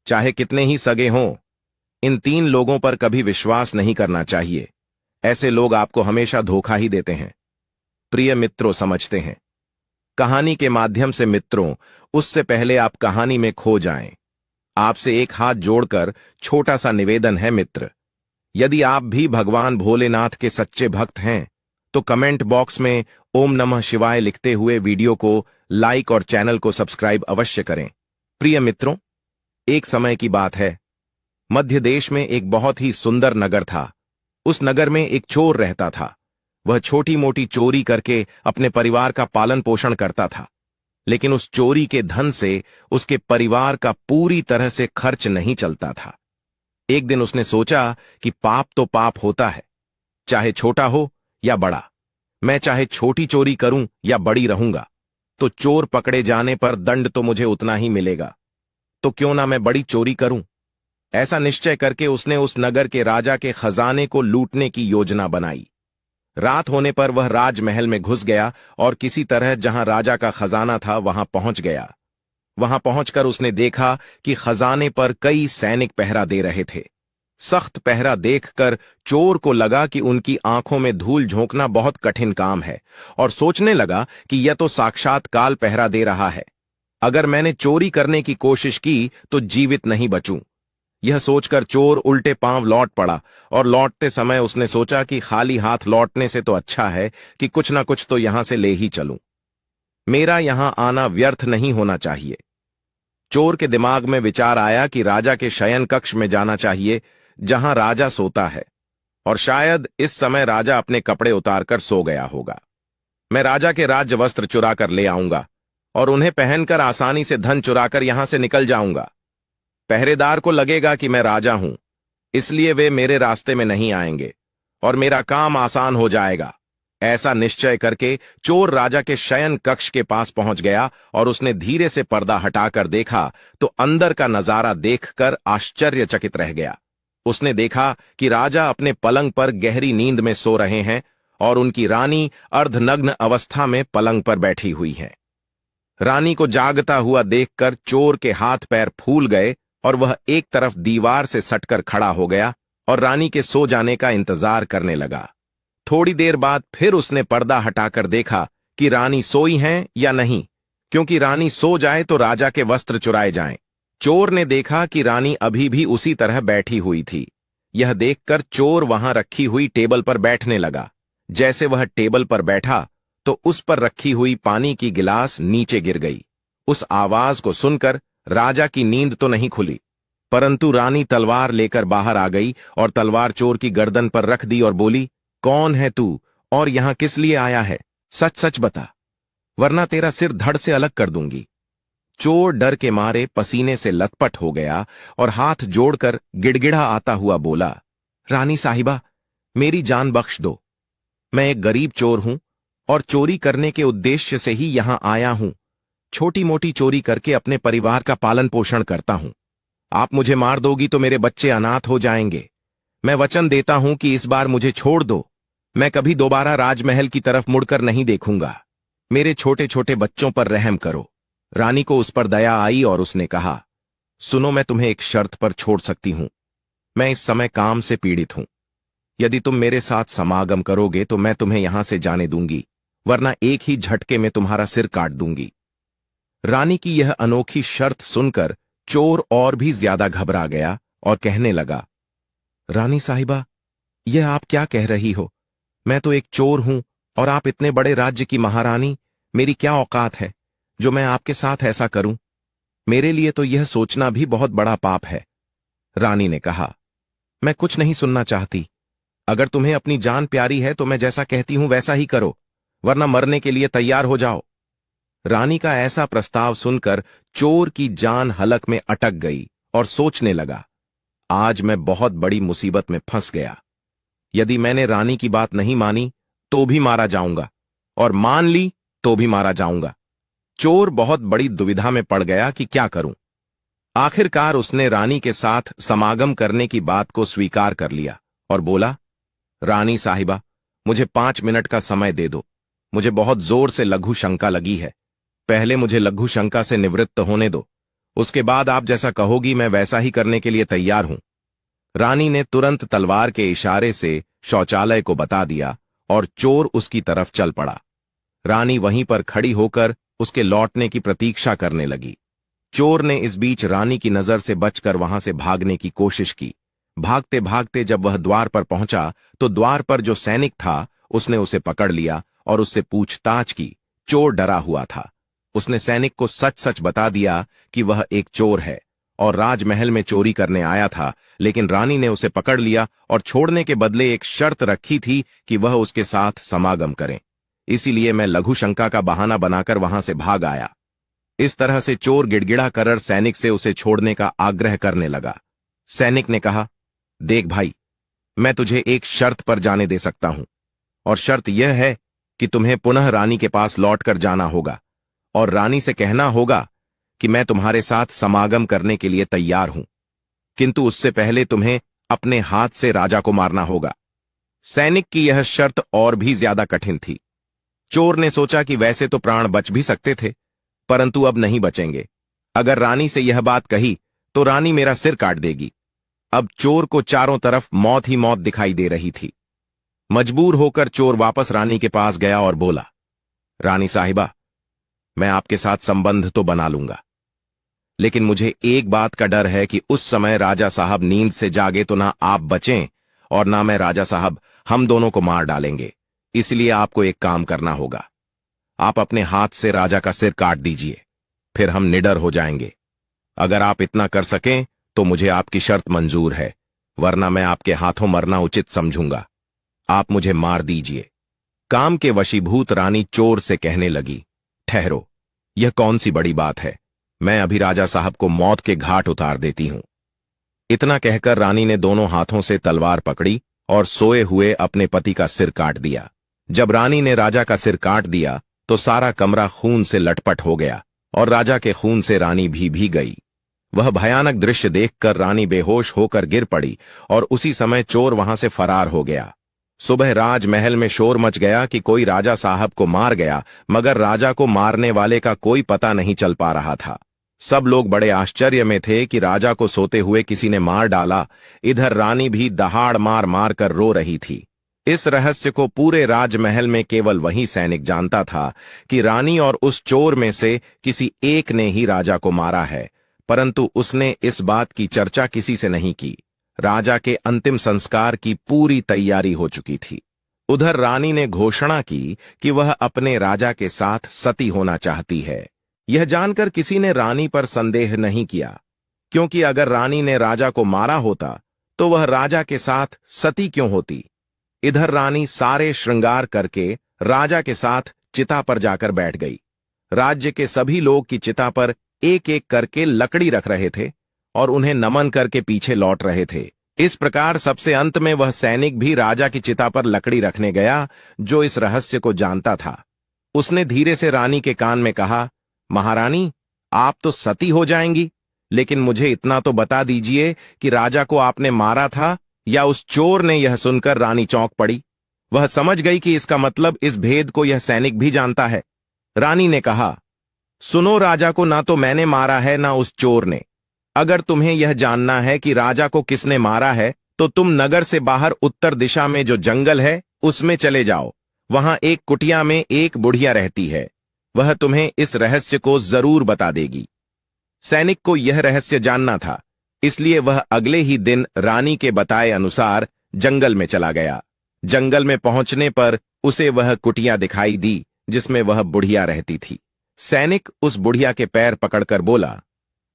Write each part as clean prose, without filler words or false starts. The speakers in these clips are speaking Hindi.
चाहे कितने ही सगे हों, इन 3 लोगों पर कभी विश्वास नहीं करना चाहिए। ऐसे लोग आपको हमेशा धोखा ही देते हैं। प्रिय मित्रों, समझते हैं कहानी के माध्यम से मित्रों, उससे पहले आप कहानी में खो जाएं, आपसे एक हाथ जोड़कर छोटा सा निवेदन है मित्र। यदि आप भी भगवान भोलेनाथ के सच्चे भक्त हैं तो कमेंट बॉक्स में ओम नमः शिवाय लिखते हुए वीडियो को लाइक और चैनल को सब्सक्राइब अवश्य करें। प्रिय मित्रों, एक समय की बात है, मध्य देश में एक बहुत ही सुंदर नगर था। उस नगर में एक चोर रहता था। वह छोटी मोटी चोरी करके अपने परिवार का पालन पोषण करता था, लेकिन उस चोरी के धन से उसके परिवार का पूरी तरह से खर्च नहीं चलता था। एक दिन उसने सोचा कि पाप तो पाप होता है, चाहे छोटा हो या बड़ा। मैं चाहे छोटी चोरी करूं या बड़ी रहूंगा, तो चोर पकड़े जाने पर दंड तो मुझे उतना ही मिलेगा, तो क्यों ना मैं बड़ी चोरी करूं। ऐसा निश्चय करके उसने उस नगर के राजा के खजाने को लूटने की योजना बनाई। रात होने पर वह राजमहल में घुस गया और किसी तरह जहां राजा का खजाना था वहां पहुंच गया। वहां पहुंचकर उसने देखा कि खजाने पर कई सैनिक पहरा दे रहे थे। सख्त पहरा देखकर चोर को लगा कि उनकी आंखों में धूल झोंकना बहुत कठिन काम है, और सोचने लगा कि यह तो साक्षात काल पहरा दे रहा है। अगर मैंने चोरी करने की कोशिश की तो जीवित नहीं बचूं। यह सोचकर चोर उल्टे पांव लौट पड़ा, और लौटते समय उसने सोचा कि खाली हाथ लौटने से तो अच्छा है कि कुछ ना कुछ तो यहां से ले ही चलूं। मेरा यहां आना व्यर्थ नहीं होना चाहिए। चोर के दिमाग में विचार आया कि राजा के शयन कक्ष में जाना चाहिए, जहां राजा सोता है, और शायद इस समय राजा अपने कपड़े उतारकर सो गया होगा। मैं राजा के राज्य वस्त्र चुरा कर ले आऊंगा और उन्हें पहनकर आसानी से धन चुराकर यहां से निकल जाऊंगा। पहरेदार को लगेगा कि मैं राजा हूं, इसलिए वे मेरे रास्ते में नहीं आएंगे और मेरा काम आसान हो जाएगा। ऐसा निश्चय करके चोर राजा के शयन कक्ष के पास पहुंच गया और उसने धीरे से पर्दा हटाकर देखा तो अंदर का नजारा देखकर आश्चर्यचकित रह गया। उसने देखा कि राजा अपने पलंग पर गहरी नींद में सो रहे हैं और उनकी रानी अर्धनग्न अवस्था में पलंग पर बैठी हुई है। रानी को जागता हुआ देखकर चोर के हाथ पैर फूल गए और वह एक तरफ दीवार से सटकर खड़ा हो गया और रानी के सो जाने का इंतजार करने लगा। थोड़ी देर बाद फिर उसने पर्दा हटाकर देखा कि रानी सोई हैं या नहीं, क्योंकि रानी सो जाए तो राजा के वस्त्र चुराए जाएं। चोर ने देखा कि रानी अभी भी उसी तरह बैठी हुई थी। यह देखकर चोर वहां रखी हुई टेबल पर बैठने लगा। जैसे वह टेबल पर बैठा तो उस पर रखी हुई पानी की गिलास नीचे गिर गई। उस आवाज को सुनकर राजा की नींद तो नहीं खुली, परंतु रानी तलवार लेकर बाहर आ गई और तलवार चोर की गर्दन पर रख दी और बोली, कौन है तू और यहां किस लिए आया है? सच सच बता, वरना तेरा सिर धड़ से अलग कर दूंगी। चोर डर के मारे पसीने से लथपथ हो गया और हाथ जोड़कर गिड़गिड़ा आता हुआ बोला, रानी साहिबा, मेरी जान बख्श दो। मैं एक गरीब चोर हूं और चोरी करने के उद्देश्य से ही यहां आया हूं। छोटी मोटी चोरी करके अपने परिवार का पालन पोषण करता हूं। आप मुझे मार दोगी तो मेरे बच्चे अनाथ हो जाएंगे। मैं वचन देता हूं कि इस बार मुझे छोड़ दो। मैं कभी दोबारा राजमहल की तरफ मुड़कर नहीं देखूंगा। मेरे छोटे छोटे बच्चों पर रहम करो। रानी को उस पर दया आई और उसने कहा, सुनो, मैं तुम्हें एक शर्त पर छोड़ सकती हूं। मैं इस समय काम से पीड़ित हूं। यदि तुम मेरे साथ समागम करोगे तो मैं तुम्हें यहां से जाने दूंगी, वरना एक ही झटके में तुम्हारा सिर काट दूंगी। रानी की यह अनोखी शर्त सुनकर चोर और भी ज्यादा घबरा गया और कहने लगा, रानी साहिबा, यह आप क्या कह रही हो? मैं तो एक चोर हूं और आप इतने बड़े राज्य की महारानी। मेरी क्या औकात है जो मैं आपके साथ ऐसा करूं? मेरे लिए तो यह सोचना भी बहुत बड़ा पाप है। रानी ने कहा, मैं कुछ नहीं सुनना चाहती। अगर तुम्हें अपनी जान प्यारी है तो मैं जैसा कहती हूं वैसा ही करो, वरना मरने के लिए तैयार हो जाओ। रानी का ऐसा प्रस्ताव सुनकर चोर की जान हलक में अटक गई और सोचने लगा, आज मैं बहुत बड़ी मुसीबत में फंस गया। यदि मैंने रानी की बात नहीं मानी तो भी मारा जाऊंगा, और मान ली तो भी मारा जाऊंगा। चोर बहुत बड़ी दुविधा में पड़ गया कि क्या करूं। आखिरकार उसने रानी के साथ समागम करने की बात को स्वीकार कर लिया और बोला, रानी साहिबा, मुझे 5 मिनट का समय दे दो। मुझे बहुत जोर से लघु शंका लगी है। पहले मुझे लघु शंका से निवृत्त होने दो, उसके बाद आप जैसा कहोगी मैं वैसा ही करने के लिए तैयार हूं। रानी ने तुरंत तलवार के इशारे से शौचालय को बता दिया और चोर उसकी तरफ चल पड़ा। रानी वहीं पर खड़ी होकर उसके लौटने की प्रतीक्षा करने लगी। चोर ने इस बीच रानी की नजर से बचकर वहां से भागने की कोशिश की। भागते भागते जब वह द्वार पर पहुंचा तो द्वार पर जो सैनिक था उसने उसे पकड़ लिया और उससे पूछताछ की। चोर डरा हुआ था। उसने सैनिक को सच सच बता दिया कि वह एक चोर है और राजमहल में चोरी करने आया था, लेकिन रानी ने उसे पकड़ लिया और छोड़ने के बदले एक शर्त रखी थी कि वह उसके साथ समागम करें। इसीलिए मैं लघु शंका का बहाना बनाकर वहां से भाग आया। इस तरह से चोर गिड़गिड़ा कर सैनिक से उसे छोड़ने का आग्रह करने लगा। सैनिक ने कहा, देख भाई, मैं तुझे एक शर्त पर जाने दे सकता हूं, और शर्त यह है कि तुम्हें पुनः रानी के पास लौटकर जाना होगा और रानी से कहना होगा कि मैं तुम्हारे साथ समागम करने के लिए तैयार हूं, किंतु उससे पहले तुम्हें अपने हाथ से राजा को मारना होगा। सैनिक की यह शर्त और भी ज्यादा कठिन थी। चोर ने सोचा कि वैसे तो प्राण बच भी सकते थे, परंतु अब नहीं बचेंगे। अगर रानी से यह बात कही तो रानी मेरा सिर काट देगी। अब चोर को चारों तरफ मौत ही मौत दिखाई दे रही थी। मजबूर होकर चोर वापस रानी के पास गया और बोला, रानी साहिबा, मैं आपके साथ संबंध तो बना लूंगा, लेकिन मुझे एक बात का डर है कि उस समय राजा साहब नींद से जागे तो ना आप बचें और ना मैं राजा साहब, हम दोनों को मार डालेंगे। इसलिए आपको एक काम करना होगा। आप अपने हाथ से राजा का सिर काट दीजिए, फिर हम निडर हो जाएंगे। अगर आप इतना कर सकें तो मुझे आपकी शर्त मंजूर है, वरना मैं आपके हाथों मरना उचित समझूंगा। आप मुझे मार दीजिए। काम के वशीभूत रानी चोर से कहने लगी, ठहरो, यह कौन सी बड़ी बात है, मैं अभी राजा साहब को मौत के घाट उतार देती हूं। इतना कहकर रानी ने दोनों हाथों से तलवार पकड़ी और सोए हुए अपने पति का सिर काट दिया। जब रानी ने राजा का सिर काट दिया तो सारा कमरा खून से लटपट हो गया और राजा के खून से रानी भी गई। वह भयानक दृश्य देखकर रानी बेहोश होकर गिर पड़ी और उसी समय चोर वहां से फरार हो गया। सुबह राजमहल में शोर मच गया कि कोई राजा साहब को मार गया, मगर राजा को मारने वाले का कोई पता नहीं चल पा रहा था। सब लोग बड़े आश्चर्य में थे कि राजा को सोते हुए किसी ने मार डाला। इधर रानी भी दहाड़ मार मार कर रो रही थी। इस रहस्य को पूरे राजमहल में केवल वही सैनिक जानता था कि रानी और उस चोर में से किसी एक ने ही राजा को मारा है, परंतु उसने इस बात की चर्चा किसी से नहीं की। राजा के अंतिम संस्कार की पूरी तैयारी हो चुकी थी। उधर रानी ने घोषणा की कि वह अपने राजा के साथ सती होना चाहती है। यह जानकर किसी ने रानी पर संदेह नहीं किया, क्योंकि अगर रानी ने राजा को मारा होता तो वह राजा के साथ सती क्यों होती। इधर रानी सारे श्रृंगार करके राजा के साथ चिता पर जाकर बैठ गई। राज्य के सभी लोग की चिता पर एक एक करके लकड़ी रख रहे थे और उन्हें नमन करके पीछे लौट रहे थे। इस प्रकार सबसे अंत में वह सैनिक भी राजा की चिता पर लकड़ी रखने गया जो इस रहस्य को जानता था। उसने धीरे से रानी के कान में कहा, महारानी, आप तो सती हो जाएंगी, लेकिन मुझे इतना तो बता दीजिए कि राजा को आपने मारा था या उस चोर ने। यह सुनकर रानी चौंक पड़ी। वह समझ गई कि इसका मतलब इस भेद को यह सैनिक भी जानता है। रानी ने कहा, सुनो, राजा को ना तो मैंने मारा है ना उस चोर ने। अगर तुम्हें यह जानना है कि राजा को किसने मारा है तो तुम नगर से बाहर उत्तर दिशा में जो जंगल है उसमें चले जाओ। वहां एक कुटिया में एक बुढ़िया रहती है, वह तुम्हें इस रहस्य को जरूर बता देगी। सैनिक को यह रहस्य जानना था, इसलिए वह अगले ही दिन रानी के बताए अनुसार जंगल में चला गया। जंगल में पहुंचने पर उसे वह कुटिया दिखाई दी जिसमें वह बुढ़िया रहती थी। सैनिक उस बुढ़िया के पैर पकड़कर बोला,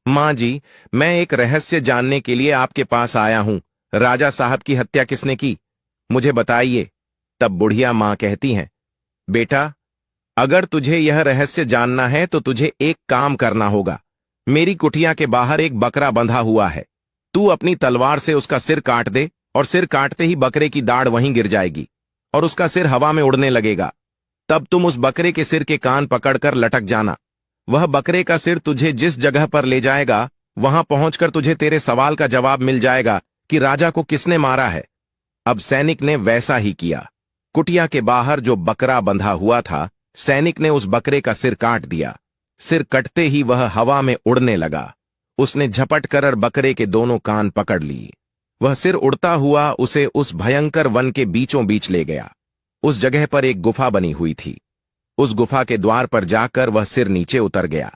मां जी, मैं एक रहस्य जानने के लिए आपके पास आया हूं। राजा साहब की हत्या किसने की, मुझे बताइए। तब बुढ़िया मां कहती हैं, बेटा, अगर तुझे यह रहस्य जानना है तो तुझे एक काम करना होगा। मेरी कुटिया के बाहर एक बकरा बंधा हुआ है, तू अपनी तलवार से उसका सिर काट दे और सिर काटते ही बकरे की दाढ़ वहीं गिर जाएगी और उसका सिर हवा में उड़ने लगेगा। तब तुम उस बकरे के सिर के कान पकड़कर लटक जाना। वह बकरे का सिर तुझे जिस जगह पर ले जाएगा वहां पहुंचकर तुझे तेरे सवाल का जवाब मिल जाएगा कि राजा को किसने मारा है। अब सैनिक ने वैसा ही किया। कुटिया के बाहर जो बकरा बंधा हुआ था, सैनिक ने उस बकरे का सिर काट दिया। सिर कटते ही वह हवा में उड़ने लगा। उसने झपट कर बकरे के दोनों कान पकड़ लिए। वह सिर उड़ता हुआ उसे उस भयंकर वन के बीचों बीच ले गया। उस जगह पर एक गुफा बनी हुई थी। उस गुफा के द्वार पर जाकर वह सिर नीचे उतर गया।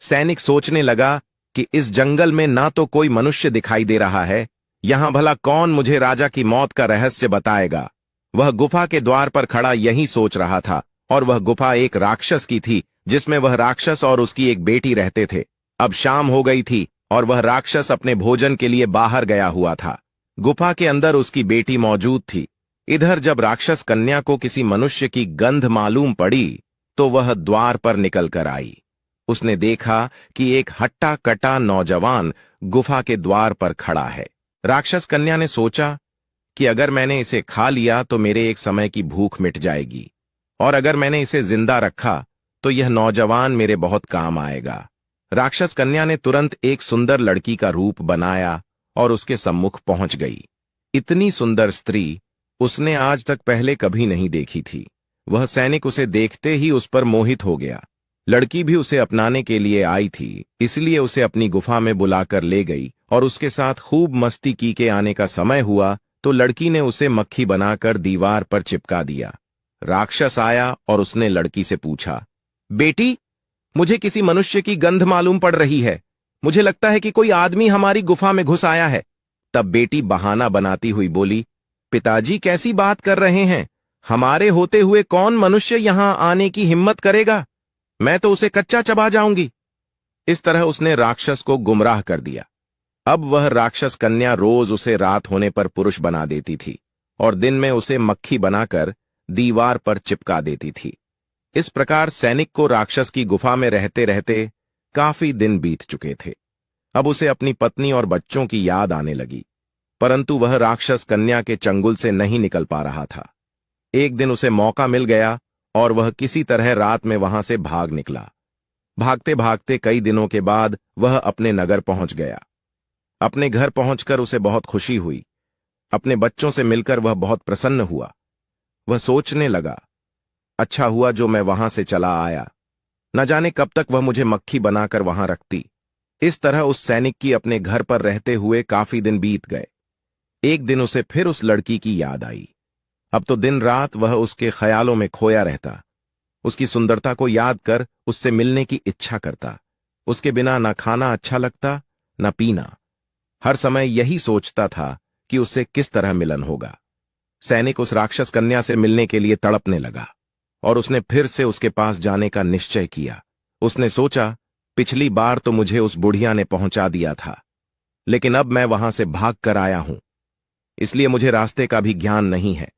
सैनिक सोचने लगा कि इस जंगल में ना तो कोई मनुष्य दिखाई दे रहा है, यहां भला कौन मुझे राजा की मौत का रहस्य बताएगा। वह गुफा के द्वार पर खड़ा यही सोच रहा था, और वह गुफा एक राक्षस की थी, जिसमें वह राक्षस और उसकी एक बेटी रहते थे। अब शाम हो गई थी और वह राक्षस अपने भोजन के लिए बाहर गया हुआ था। गुफा के अंदर उसकी बेटी मौजूद थी। इधर जब राक्षस कन्या को किसी मनुष्य की गंध मालूम पड़ी तो वह द्वार पर निकल कर आई। उसने देखा कि एक हट्टा कटा नौजवान गुफा के द्वार पर खड़ा है। राक्षस कन्या ने सोचा कि अगर मैंने इसे खा लिया तो मेरे एक समय की भूख मिट जाएगी, और अगर मैंने इसे जिंदा रखा तो यह नौजवान मेरे बहुत काम आएगा। राक्षस कन्या ने तुरंत एक सुंदर लड़की का रूप बनाया और उसके सम्मुख पहुंच गई। इतनी सुंदर स्त्री उसने आज तक पहले कभी नहीं देखी थी। वह सैनिक उसे देखते ही उस पर मोहित हो गया। लड़की भी उसे अपनाने के लिए आई थी, इसलिए उसे अपनी गुफा में बुलाकर ले गई और उसके साथ खूब मस्ती की। के आने का समय हुआ तो लड़की ने उसे मक्खी बनाकर दीवार पर चिपका दिया। राक्षस आया और उसने लड़की से पूछा, बेटी, मुझे किसी मनुष्य की गंध मालूम पड़ रही है। मुझे लगता है कि कोई आदमी हमारी गुफा में घुस आया है। तब बेटी बहाना बनाती हुई बोली, पिताजी कैसी बात कर रहे हैं? हमारे होते हुए कौन मनुष्य यहां आने की हिम्मत करेगा? मैं तो उसे कच्चा चबा जाऊंगी। इस तरह उसने राक्षस को गुमराह कर दिया। अब वह राक्षस कन्या रोज उसे रात होने पर पुरुष बना देती थी और दिन में उसे मक्खी बनाकर दीवार पर चिपका देती थी। इस प्रकार सैनिक को राक्षस की गुफा में रहते रहते काफी दिन बीत चुके थे। अब उसे अपनी पत्नी और बच्चों की याद आने लगी, परंतु वह राक्षस कन्या के चंगुल से नहीं निकल पा रहा था। एक दिन उसे मौका मिल गया और वह किसी तरह रात में वहां से भाग निकला। भागते भागते कई दिनों के बाद वह अपने नगर पहुंच गया। अपने घर पहुंचकर उसे बहुत खुशी हुई। अपने बच्चों से मिलकर वह बहुत प्रसन्न हुआ। वह सोचने लगा, अच्छा हुआ जो मैं वहां से चला आया, न जाने कब तक वह मुझे मक्खी बनाकर वहां रखती। इस तरह उस सैनिक की अपने घर पर रहते हुए काफी दिन बीत गए। एक दिन उसे फिर उस लड़की की याद आई। अब तो दिन रात वह उसके ख्यालों में खोया रहता। उसकी सुंदरता को याद कर उससे मिलने की इच्छा करता। उसके बिना न खाना अच्छा लगता न पीना। हर समय यही सोचता था कि उससे किस तरह मिलन होगा। सैनिक उस राक्षस कन्या से मिलने के लिए तड़पने लगा और उसने फिर से उसके पास जाने का निश्चय किया। उसने सोचा, पिछली बार तो मुझे उस बुढ़िया ने पहुंचा दिया था, लेकिन अब मैं वहां से भाग कर आया हूं, इसलिए मुझे रास्ते का भी ज्ञान नहीं है।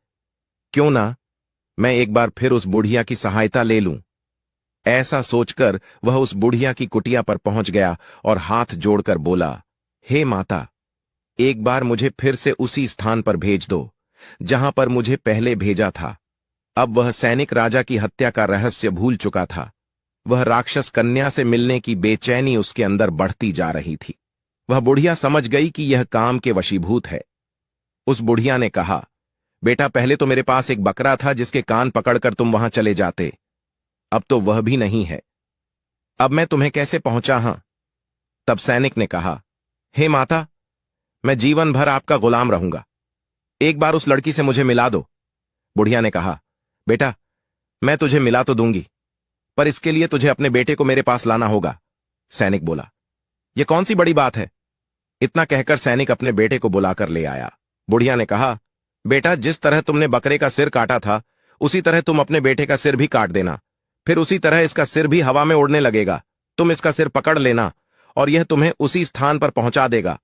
क्यों ना मैं एक बार फिर उस बुढ़िया की सहायता ले लूं। ऐसा सोचकर वह उस बुढ़िया की कुटिया पर पहुंच गया और हाथ जोड़कर बोला, हे माता, एक बार मुझे फिर से उसी स्थान पर भेज दो जहां पर मुझे पहले भेजा था। अब वह सैनिक राजा की हत्या का रहस्य भूल चुका था। वह राक्षस कन्या से मिलने की बेचैनी उसके अंदर बढ़ती जा रही थी। वह बुढ़िया समझ गई कि यह काम के वशीभूत है। उस बुढ़िया ने कहा, बेटा, पहले तो मेरे पास एक बकरा था जिसके कान पकड़कर तुम वहां चले जाते, अब तो वह भी नहीं है। अब मैं तुम्हें कैसे पहुंचा हां? तब सैनिक ने कहा, हे माता, मैं जीवन भर आपका गुलाम रहूंगा। एक बार उस लड़की से मुझे मिला दो। बुढ़िया ने कहा, बेटा, मैं तुझे मिला तो दूंगी, पर इसके लिए तुझे अपने बेटे को मेरे पास लाना होगा। सैनिक बोला, यह कौन सी बड़ी बात है? इतना कहकर सैनिक अपने बेटे को बुलाकर ले आया। बुढ़िया ने कहा, बेटा, जिस तरह तुमने बकरे का सिर काटा था उसी तरह तुम अपने बेटे का सिर भी काट देना। फिर उसी तरह इसका सिर भी हवा में उड़ने लगेगा। तुम इसका सिर पकड़ लेना और यह तुम्हें उसी स्थान पर पहुंचा देगा।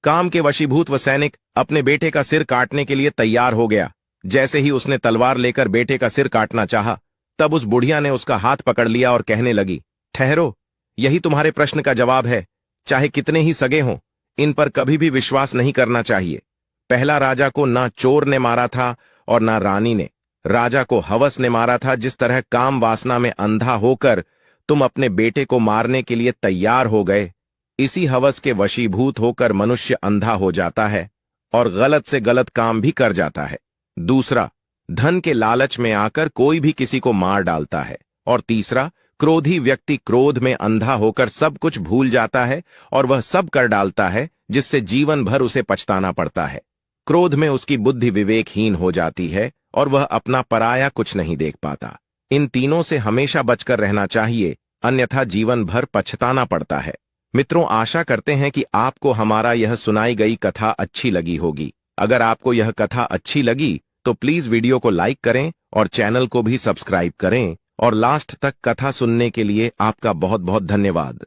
काम के वशीभूत वह सैनिक अपने बेटे का सिर काटने के लिए तैयार हो गया। जैसे ही उसने तलवार लेकर बेटे का सिर काटना चाहा, तब उस बुढ़िया ने उसका हाथ पकड़ लिया और कहने लगी, ठहरो, यही तुम्हारे प्रश्न का जवाब है। चाहे कितने ही सगे हों, इन पर कभी भी विश्वास नहीं करना चाहिए। पहला राजा को ना चोर ने मारा था और ना रानी ने। राजा को हवस ने मारा था। जिस तरह काम वासना में अंधा होकर तुम अपने बेटे को मारने के लिए तैयार हो गए, इसी हवस के वशीभूत होकर मनुष्य अंधा हो जाता है और गलत से गलत काम भी कर जाता है। दूसरा, धन के लालच में आकर कोई भी किसी को मार डालता है। और तीसरा, क्रोधी व्यक्ति क्रोध में अंधा होकर सब कुछ भूल जाता है और वह सब कर डालता है जिससे जीवन भर उसे पछताना पड़ता है। क्रोध में उसकी बुद्धि विवेकहीन हो जाती है और वह अपना पराया कुछ नहीं देख पाता। इन तीनों से हमेशा बचकर रहना चाहिए, अन्यथा जीवन भर पछताना पड़ता है। मित्रों, आशा करते हैं कि आपको हमारा यह सुनाई गई कथा अच्छी लगी होगी। अगर आपको यह कथा अच्छी लगी तो प्लीज वीडियो को लाइक करें और चैनल को भी सब्सक्राइब करें। और लास्ट तक कथा सुनने के लिए आपका बहुत बहुत धन्यवाद।